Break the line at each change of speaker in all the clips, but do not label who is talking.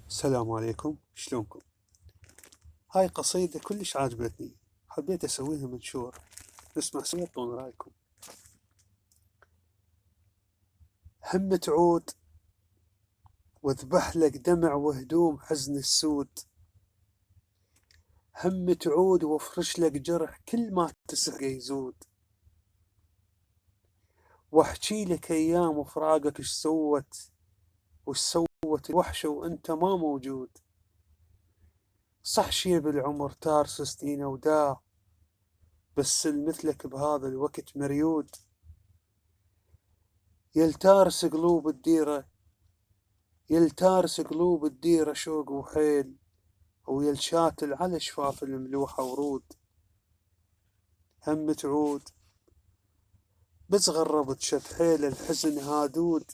السلام عليكم، شلونكم؟ هاي قصيدة كلش عجبتني، حبيت أسويها منشور، نسمع سوا طون رأيكم. هم تعود واذبح لك دمع وهدوم حزن السود، هم تعود وافرش لك جرح كل ما تسرق يزود، واحجي لك أيام وفراقك اش سوت الوحشة وانت ما موجود. صح شيب العمر تارس سنينه وداع، بس مثلك بهذا الوقت مريود. يلتارس قلوب الديرة يلتارس قلوب الديرة شوق وحيل، ويلشاتل على شفاف الملوحة ورود. هم تعود بس غربت شف حيل الحزن هادود،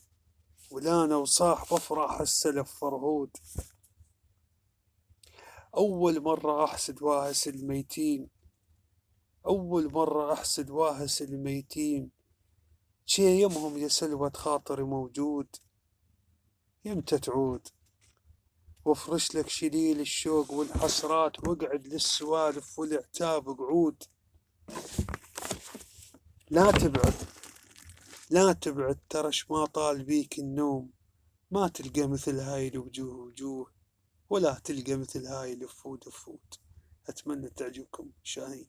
ولانا وصاح بفرح السلف فرهود. أول مرة أحسد واهس الميتين، أول مرة أحسد واهس الميتين، شي يمهم يا سلوة خاطري موجود. يمتى تعود وافرش لك شليل الشوق والحسرات، واقعد للسوالف والعتاب قعود. لا تبعد لا تبعد ترش ما طال بيك النوم، ما تلقى مثل هاي الوجوه وجوه، ولا تلقى مثل هاي الوفود وفود. أتمنى تعجبكم. شاهين.